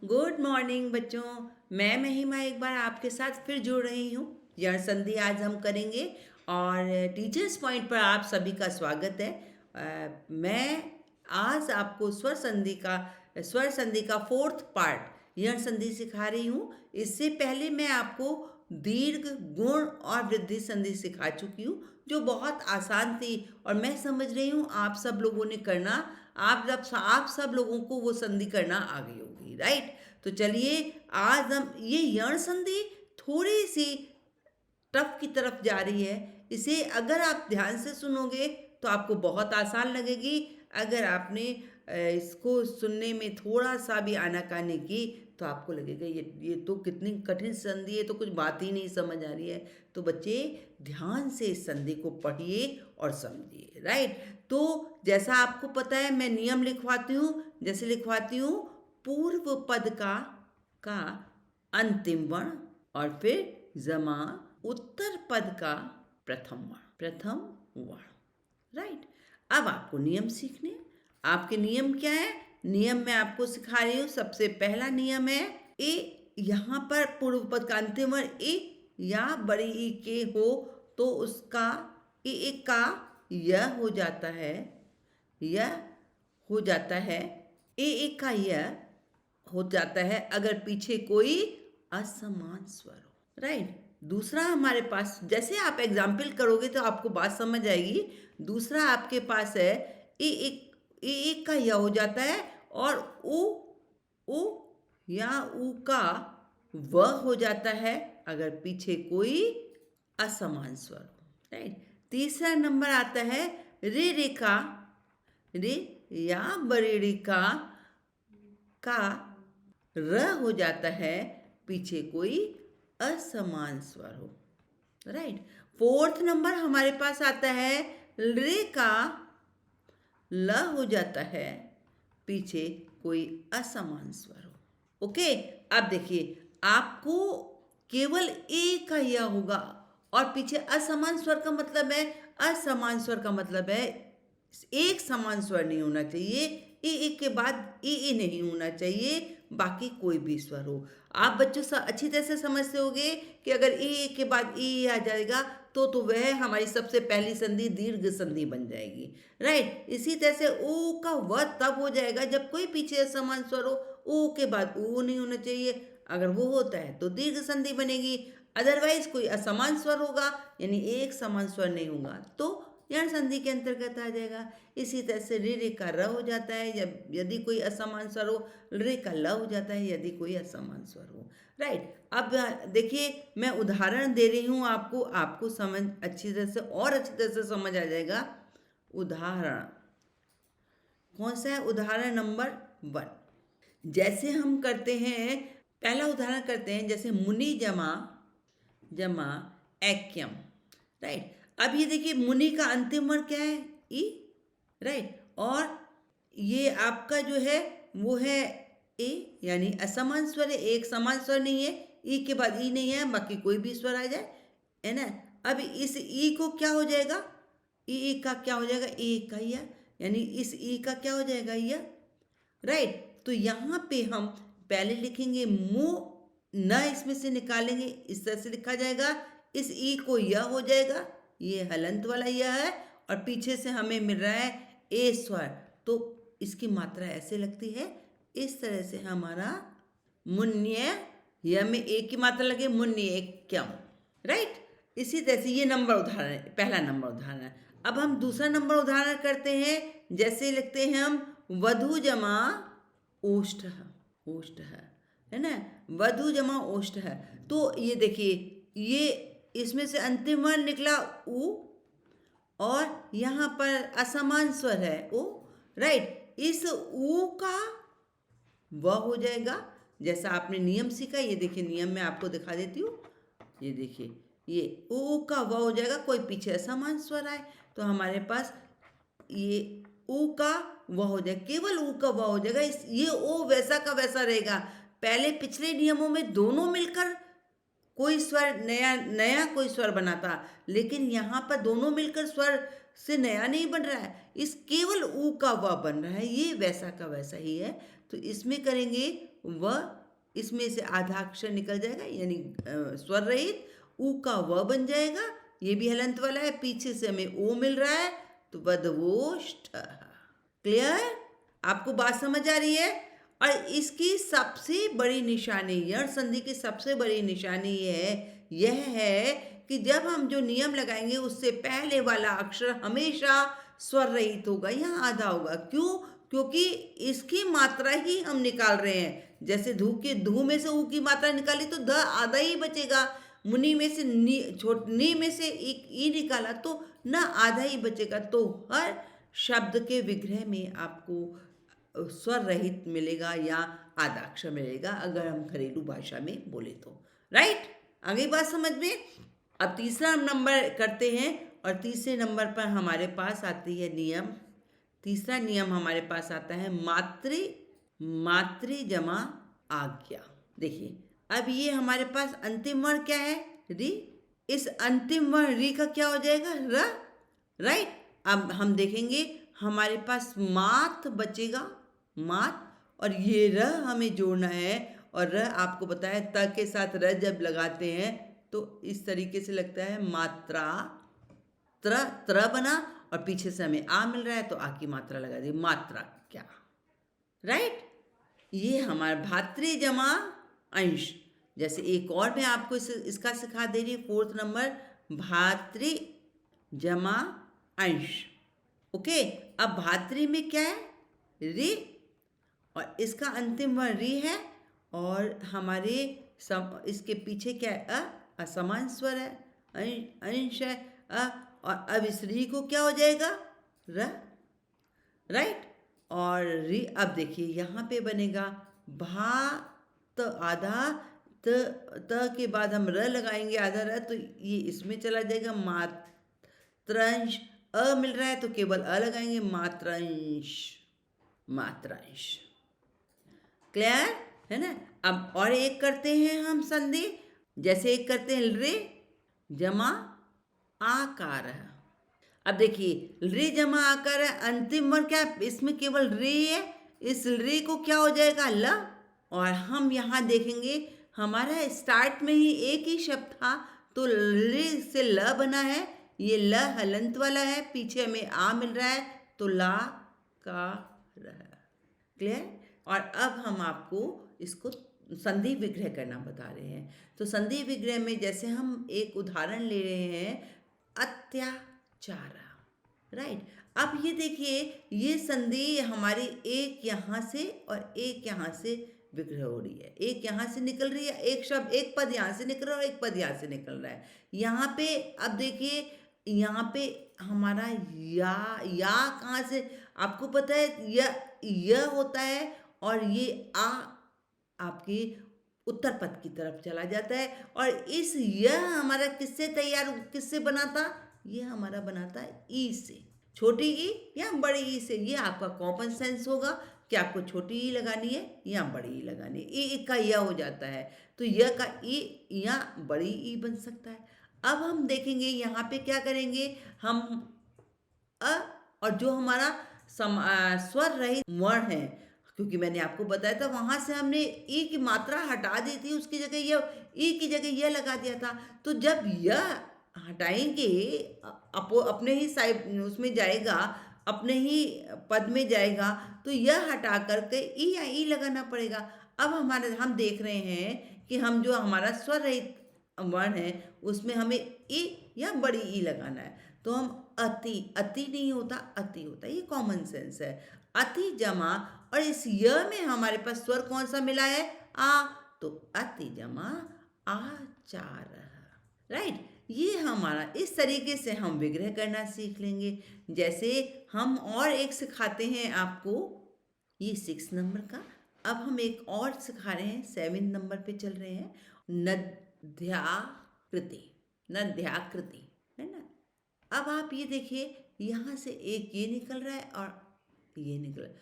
Good morning बच्चों। मैं महिमा एक बार आपके साथ फिर जुड़ रही हूँ। यह संधि आज हम करेंगे और टीचर्स पॉइंट पर आप सभी का स्वागत है। मैं आज आपको स्वर संधि का फोर्थ पार्ट यह संधि सिखा रही हूँ। इससे पहले मैं आपको दीर्घ, गुण और वृद्धि संधि सिखा चुकी हूँ जो बहुत आसान थी और मैं समझ रही हूँ आप सब लोगों ने करना। आप सब लोगों को वो संधि करना आ गई होगी, राइट। तो चलिए आज हम ये यण संधि थोड़ी सी टफ की तरफ जा रही है। इसे अगर आप ध्यान से सुनोगे तो आपको बहुत आसान लगेगी। अगर आपने इसको सुनने में थोड़ा सा भी आनाकानी की तो आपको लगेगा ये तो कितनी कठिन संधि है, तो कुछ बात ही नहीं समझ आ रही है। तो बच्चे ध्यान से इस संधि को पढ़िए और समझिए, राइट। तो जैसा आपको पता है मैं नियम लिखवाती हूँ। जैसे लिखवाती हूँ, पूर्व पद का अंतिम वर्ण और फिर जमा उत्तर पद का प्रथम वर्ण, राइट। अब आपको नियम सीखने हैं। आपके नियम क्या है? नियम मैं आपको सिखा रही हूँ। सबसे पहला नियम है ए। यहाँ पर पूर्व पद का अंतिम वर्ण ए या बड़ी ई के हो तो उसका ए का यह हो जाता है, यह हो जाता है, ए का यह हो जाता है अगर पीछे कोई असमान स्वर हो, राइट। दूसरा हमारे पास, जैसे आप एग्जाम्पल करोगे तो आपको बात समझ आएगी। दूसरा आपके पास है ए का यह हो जाता है और उ या उ का व हो जाता है अगर पीछे कोई असमान स्वर हो, राइट। तीसरा नंबर आता है रे या बरेड़ी का र हो जाता है पीछे कोई असमान स्वर हो, राइट। फोर्थ नंबर हमारे पास आता है रे का ल हो जाता है पीछे कोई असमान स्वर हो। ओके, अब देखिए आपको केवल ए का यह होगा और पीछे असमान स्वर का मतलब है, असमान स्वर का मतलब है एक समान स्वर नहीं होना चाहिए। ए के बाद ए नहीं होना चाहिए, बाकी कोई भी स्वर हो। आप बच्चों अच्छी तरह से समझते होंगे कि अगर ए के बाद ए आ जाएगा तो वह हमारी सबसे पहली संधि दीर्घ संधि बन जाएगी, राइट। इसी तरह से ओ का व तब हो जाएगा जब कोई पीछे असमान स्वर हो। ओ के बाद ओ नहीं होना चाहिए, अगर वो होता है तो दीर्घ संधि बनेगी। अदरवाइज कोई असमान स्वर होगा यानी एक समान स्वर नहीं होगा तो यण संधि के अंतर्गत आ जाएगा। इसी तरह से रे का र हो जाता है जब यदि कोई असमान स्वर हो, रे का ल हो जाता है यदि कोई असमान स्वर हो, राइट। अब देखिए मैं उदाहरण दे रही हूँ आपको, आपको समझ अच्छी तरह से और अच्छी तरह से समझ आ जाएगा। उदाहरण कौन सा है? उदाहरण नंबर 1। जैसे हम करते हैं, पहला उदाहरण करते हैं जैसे मुनि जमा एक्यम, राइट। अब ये देखिए मुनि का अंतिम वर्ण क्या है? ई, राइट। और ये आपका जो है वो है ए, यानी असमान स्वर है, एक समान स्वर नहीं है। ई के बाद ई नहीं है, बाकी कोई भी स्वर आ जाए, है ना। अब इस ई को क्या हो जाएगा? ई का क्या हो जाएगा? ए का यह, यानी इस ई का क्या हो जाएगा? यह, राइट। तो यहाँ पे हम पहले लिखेंगे मुंह, न इसमें से निकालेंगे, इस तरह से लिखा जाएगा। इस ई को यह हो जाएगा, ये हलंत वाला यह है और पीछे से हमें मिल रहा है ए स्वर, तो इसकी मात्रा ऐसे लगती है। इस तरह से हमारा मुन्य, यह में एक की मात्रा लगे, मुन्य एक्यम, राइट। इसी तरह से ये नंबर उदाहरण, पहला नंबर उदाहरण। अब हम दूसरा नंबर उदाहरण करते हैं। जैसे लिखते हैं हम वधु जमा ओष्ठ, है ना, वधु जमा ओष्ठ है। तो ये देखिए, ये इसमें से अंतिम वर्ण निकला उ और यहाँ पर असमान स्वर है ओ, राइट। इस उ का व हो जाएगा जैसा आपने नियम सीखा। ये देखिए नियम में आपको दिखा देती हूँ। ये देखिए ये उ का व हो जाएगा, कोई पीछे असमान स्वर आए तो हमारे पास ये उ का व हो जाएगा, केवल उ का व हो जाएगा। ये ओ वैसा का वैसा रहेगा। पहले पिछले नियमों में दोनों मिलकर कोई स्वर नया कोई स्वर बना था, लेकिन यहाँ पर दोनों मिलकर स्वर से नया नहीं बन रहा है, इस केवल ऊ का व बन रहा है, ये वैसा का वैसा ही है। तो इसमें करेंगे व, इसमें से आधा अक्षर निकल जाएगा यानी स्वर रहित, ऊ का व बन जाएगा, ये भी हलंत वाला है, पीछे से हमें ओ मिल रहा है तो वधवोष्ठ। क्लियर? आपको बात समझ आ रही है? और इसकी सबसे बड़ी निशानी, यण संधि की सबसे बड़ी निशानी यह है कि जब हम जो नियम लगाएंगे उससे पहले वाला अक्षर हमेशा स्वर रहित होगा, यहाँ आधा होगा। क्यों? क्योंकि इसकी मात्रा ही हम निकाल रहे हैं। जैसे धू के धू में से ऊ की मात्रा निकाली तो ध आधा ही बचेगा, मुनि में से नी में से एक ई निकाला तो न आधा ही बचेगा। तो हर शब्द के विग्रह में आपको स्वर रहित मिलेगा या आधा अक्षर मिलेगा, अगर हम घरेलू भाषा में बोले तो। राइट? आगे बात समझ में? अब तीसरा नंबर करते हैं और तीसरे नंबर पर हमारे पास आती है नियम। तीसरा नियम हमारे पास आता है मातृ जमा आज्ञा। देखिए अब ये हमारे पास अंतिम वर्ण क्या है? री। इस अंतिम वर्ण री का क्या हो जाएगा? र। राइट? अब हम देखेंगे हमारे पास मात बचेगा, मात, और ये र हमें जोड़ना है। और र आपको पता है त के साथ र जब लगाते हैं तो इस तरीके से लगता है मात्रा, त्र बना और पीछे से हमें आ मिल रहा है तो आ की मात्रा लगा दी, मात्रा क्या। राइट? ये हमारा भातृ जमा अंश। जैसे एक और मैं आपको इसका सिखा दे रही हूँ, फोर्थ नंबर, भातृ जमा अंश। ओके, अब भातृ में क्या है? री, और इसका अंतिम वर्ण री है, और हमारे इसके पीछे क्या है? असमान स्वर है, अंश है, और अब इस री को क्या हो जाएगा? र। राइट? और री, अब देखिए यहाँ पे बनेगा भा त आधा, त के बाद हम र लगाएंगे आधा र, तो ये इसमें चला जाएगा मात्रंश। अ मिल रहा है तो केवल अ लगाएंगे, मात्रंश, मात्रंश। क्लियर है ना? अब और एक करते हैं हम संधि। जैसे एक करते हैं रे जमा आकार। अब देखिए रे जमा आकार है, अंतिम वर्ण क्या? इसमें केवल रे है, इस रे को क्या हो जाएगा? ल। और हम यहाँ देखेंगे हमारा स्टार्ट में ही एक ही शब्द था तो रे से ल बना है, ये ल हलंत वाला है, पीछे हमें आ मिल रहा है तो ला का रहा। क्लियर? और अब हम आपको इसको संधि विग्रह करना बता रहे हैं। तो संधि विग्रह में जैसे हम एक उदाहरण ले रहे हैं, अत्याचार। राइट? अब ये देखिए ये संधि हमारी एक यहाँ से और एक यहाँ से विग्रह हो रही है, एक यहाँ से निकल रही है, एक शब्द, एक पद यहाँ से निकल रहा है और एक पद यहाँ से निकल रहा है। यहाँ पे अब देखिए यहाँ पे हमारा या कहाँ से? आपको पता है य होता है और ये आ आपके उत्तर पद की तरफ चला जाता है, और इस यह हमारा किससे बना था? ये हमारा बना था ई से, छोटी ई या बड़ी ई से। ये आपका कॉमन सेंस होगा कि आपको छोटी ई लगानी है या बड़ी ई लगानी है। ई का यह हो जाता है तो यह का ई या बड़ी ई बन सकता है। अब हम देखेंगे यहाँ पे क्या करेंगे हम, अ और जो हमारा स्वर रहित वर्ण है, क्योंकि मैंने आपको बताया था वहां से हमने ई की मात्रा हटा दी थी, उसकी जगह यह, ई की जगह यह लगा दिया था। तो जब यह हटाएंगे अपने ही साइड उसमें जाएगा, अपने ही पद में जाएगा, तो यह हटा करके ई या ई लगाना पड़ेगा। अब हम देख रहे हैं कि हम जो हमारा स्वर रहित वर्ण है उसमें हमें ई या बड़ी ई लगाना है, तो हम अति नहीं होता, अति होता है, ये कॉमन सेंस है। अति जमा, और इस य में हमारे पास स्वर कौन सा मिला है? आ, तो अति जमा आचार। राइट? ये हमारा, इस तरीके से हम विग्रह करना सीख लेंगे। जैसे हम और एक सिखाते हैं आपको, ये 6 नंबर का। अब हम एक और सिखा रहे हैं, 7 नंबर पे चल रहे हैं, नद्याकृति। नद्याकृति है ना? अब आप ये देखिए यहाँ से एक ये निकल रहा है और ये निकल रहा है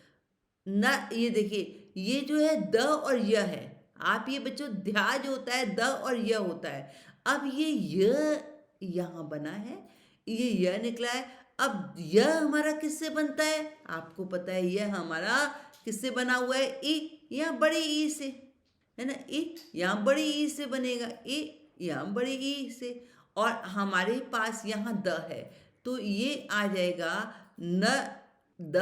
न, ये देखिए ये जो है द और य है। आप ये बच्चों, ध्या जो होता है द और य होता है। अब ये य यहाँ बना है, ये य निकला है। अब यह हमारा किससे बनता है? आपको पता है यह हमारा किससे बना हुआ है? ई, यहाँ बड़े ई से, है ना? ई यहाँ बड़ी ई से बनेगा, ई यहाँ बड़ी ई से, और हमारे पास यहाँ द है, तो ये आ जाएगा न द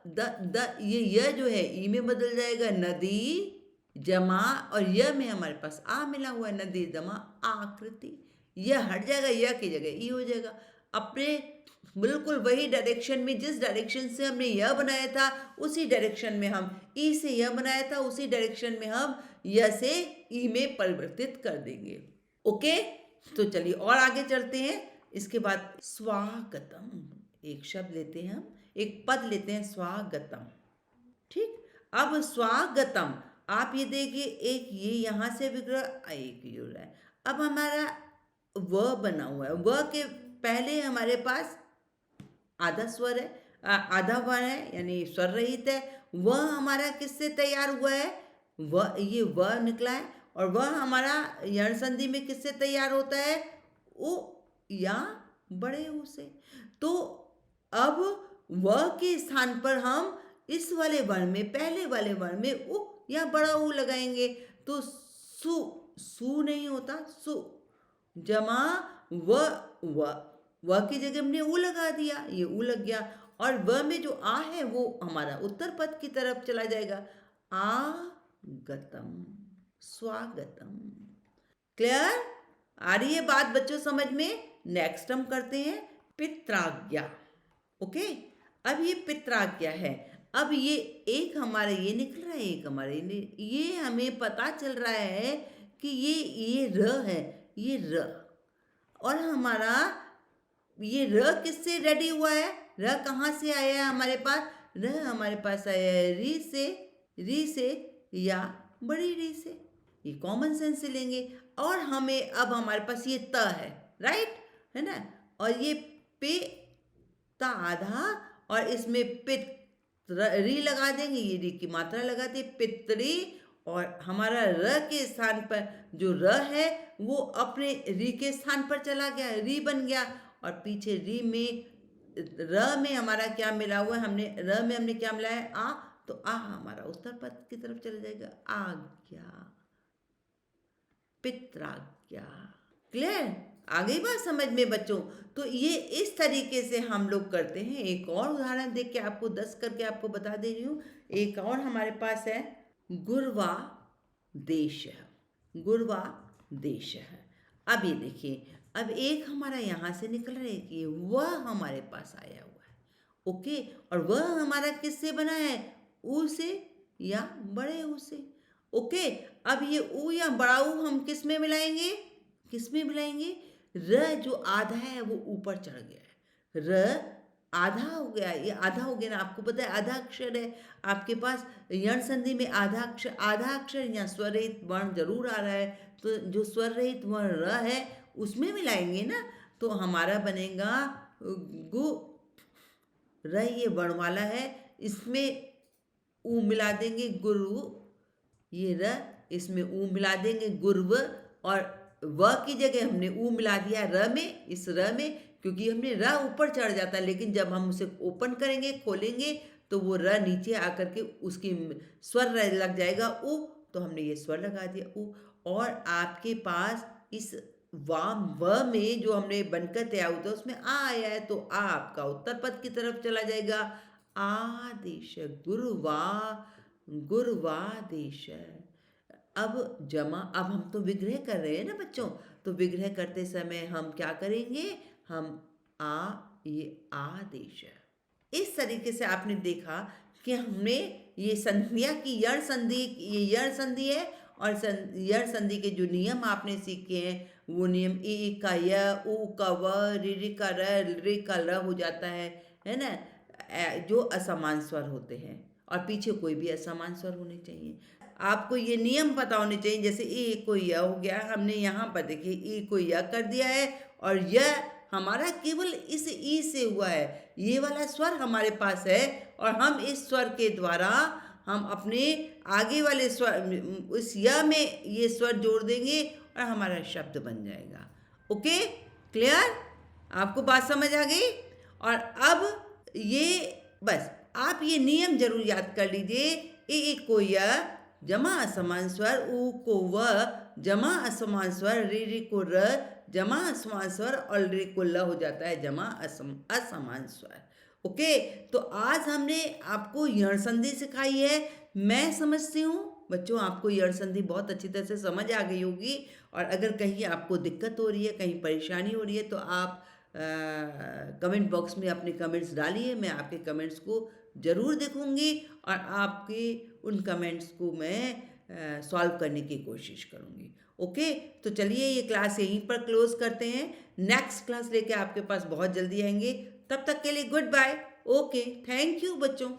द ये य जो है ई में बदल जाएगा, नदी जमा, और य में हमारे पास आ मिला हुआ है, नदी जमा आकृति। यह हट जाएगा, य की जगह ई हो जाएगा। अपने बिल्कुल वही डायरेक्शन में, जिस डायरेक्शन से हमने यह बनाया था उसी डायरेक्शन में हम ई से यह बनाया था, उसी डायरेक्शन में हम यह से ई में परिवर्तित कर देंगे। ओके, तो चलिए और आगे चलते हैं। इसके बाद स्वागतम, एक शब्द लेते हैं हम, एक पद लेते हैं, स्वागतम। ठीक, अब स्वागतम, आप ये देखिए, एक ये यहाँ से बिगड़ा, एक ये हो रहा है। अब हमारा व बना हुआ है, व के पहले हमारे पास आधा स्वर है, आधा वर्ण है, यानी स्वर रहित है। वह हमारा किससे तैयार हुआ है? वह, ये वह निकला है, और वह हमारा यण संधि में किससे तैयार होता है? उ या बड़े ऊ से। तो अब वह के स्थान पर हम इस वाले वर्ण में, पहले वाले वर्ण में उ या बड़ा ऊ लगाएंगे, तो सु, सु नहीं होता, सु जमा व की जगह हमने ऊ लगा दिया, ये ऊ लग गया, और व में जो आ है वो हमारा उत्तर पद की तरफ चला जाएगा, आगतम, स्वागतम। क्लियर? आ रही है बात बच्चों समझ में? नेक्स्ट हम करते हैं पित्राज्ञा। ओके, अब ये पित्राज्ञा है। अब ये एक हमारे ये निकल रहा है, एक हमारे ये हमें पता चल रहा है कि ये र है, ये र, और हमारा ये र किससे रेडी हुआ है? र कहाँ से आया है हमारे पास? र हमारे पास आया है री से या बड़ी री से, ये कॉमन सेंस से लेंगे। और हमें अब हमारे पास ये त है, राइट, है ना, और ये पे ता आधा, और इसमें पित री लगा देंगे, ये री की मात्रा लगाते, पितरी, और हमारा र के स्थान पर जो र है वो अपने री के स्थान पर चला गया, री बन गया, और पीछे री में र में हमारा क्या मिला हुआ है? हमने र में हमने क्या मिला है? आ, तो आ हमारा उत्तर पद की तरफ चला जाएगा, आज्ञा, पित्राज्ञा। क्लियर? आ गई बात समझ में बच्चों? तो ये इस तरीके से हम लोग करते हैं। एक और उदाहरण देख के आपको 10 करके आपको बता दे रही हूँ। एक और हमारे पास है गुर्वा देश, गुर्वा देश है। अब ये देखिए, अब एक हमारा यहाँ से निकल रहा है कि वह हमारे पास आया हुआ है, ओके, और वह हमारा किससे बना है? ऊ से या बड़े ऊ से, ओके। अब ये ऊ या बड़ा ऊ हम किस में मिलाएंगे? किस में मिलाएंगे? र जो आधा है वो ऊपर चढ़ गया है, र आधा हो गया, ये आधा हो गया ना, आपको पता है आधा अक्षर है आपके पास, यण संधि में आधा अक्षर या स्वर रहित वर्ण जरूर आ रहा है, तो जो स्वर रहित वर्ण र है उसमें मिलाएंगे ना, तो हमारा बनेगा गु, र ये वर्ण वाला है, इसमें ऊ मिला देंगे गुरु, ये र, इसमें ऊ मिला देंगे गुर्व, और व की जगह हमने ऊ मिला दिया र में, इस र में, क्योंकि हमने र ऊपर चढ़ जाता है, लेकिन जब हम उसे ओपन करेंगे, खोलेंगे, तो वो र नीचे आकर के उसकी स्वर लग जाएगा ऊ, तो हमने ये स्वर लगा दिया ऊ। और आपके पास इस वाम व में जो हमने बनकर तैयार होता है उसमें आ आया है, तो आ आपका उत्तर पद की तरफ चला जाएगा, आदेश, गुरुवा, गुरुवादेश। अब जमा, अब हम तो विग्रह कर रहे हैं ना बच्चों, तो विग्रह करते समय हम क्या करेंगे? हम ये आदेश, इस तरीके से आपने देखा कि हमने ये संधियाँ की, यण संधि, ये यण संधि है, और यण संधि के जो नियम आपने सीखे हैं वो नियम, ए का य, ऊ का व, रि का र, रे का ल हो जाता है ना, जो असमान स्वर होते हैं, और पीछे कोई भी असमान स्वर होने चाहिए। आपको ये नियम पता होने चाहिए, जैसे ए को य हो गया, हमने यहाँ पर देखिए ए को य कर दिया है, और यह हमारा केवल इस ई से हुआ है, ये वाला स्वर हमारे पास है, और हम इस स्वर के द्वारा हम अपने आगे वाले स्वर, उस य में ये स्वर जोड़ देंगे और हमारा शब्द बन जाएगा। Okay, clear? आपको बात समझ आ गई? और अब ये बस आप ये नियम जरूर याद कर लीजिए इ को य जमा असमान स्वर, उ को व जमा असमान स्वर, री को र जमा असमान स्वर और रे को ल हो जाता है जमा असमान स्वर। ओके, तो आज हमने आपको यण संधि सिखाई है। मैं समझती हूँ बच्चों आपको यण संधि बहुत अच्छी तरह से समझ आ गई होगी, और अगर कहीं आपको दिक्कत हो रही है, कहीं परेशानी हो रही है, तो आप कमेंट बॉक्स में अपने कमेंट्स डालिए। मैं आपके कमेंट्स को ज़रूर देखूंगी और आपके उन कमेंट्स को मैं सॉल्व करने की कोशिश करूंगी। ओके, तो चलिए ये क्लास यहीं पर क्लोज करते हैं। नेक्स्ट क्लास लेके आपके पास बहुत जल्दी आएंगे। तब तक के लिए goodbye. Okay, thank you बच्चों।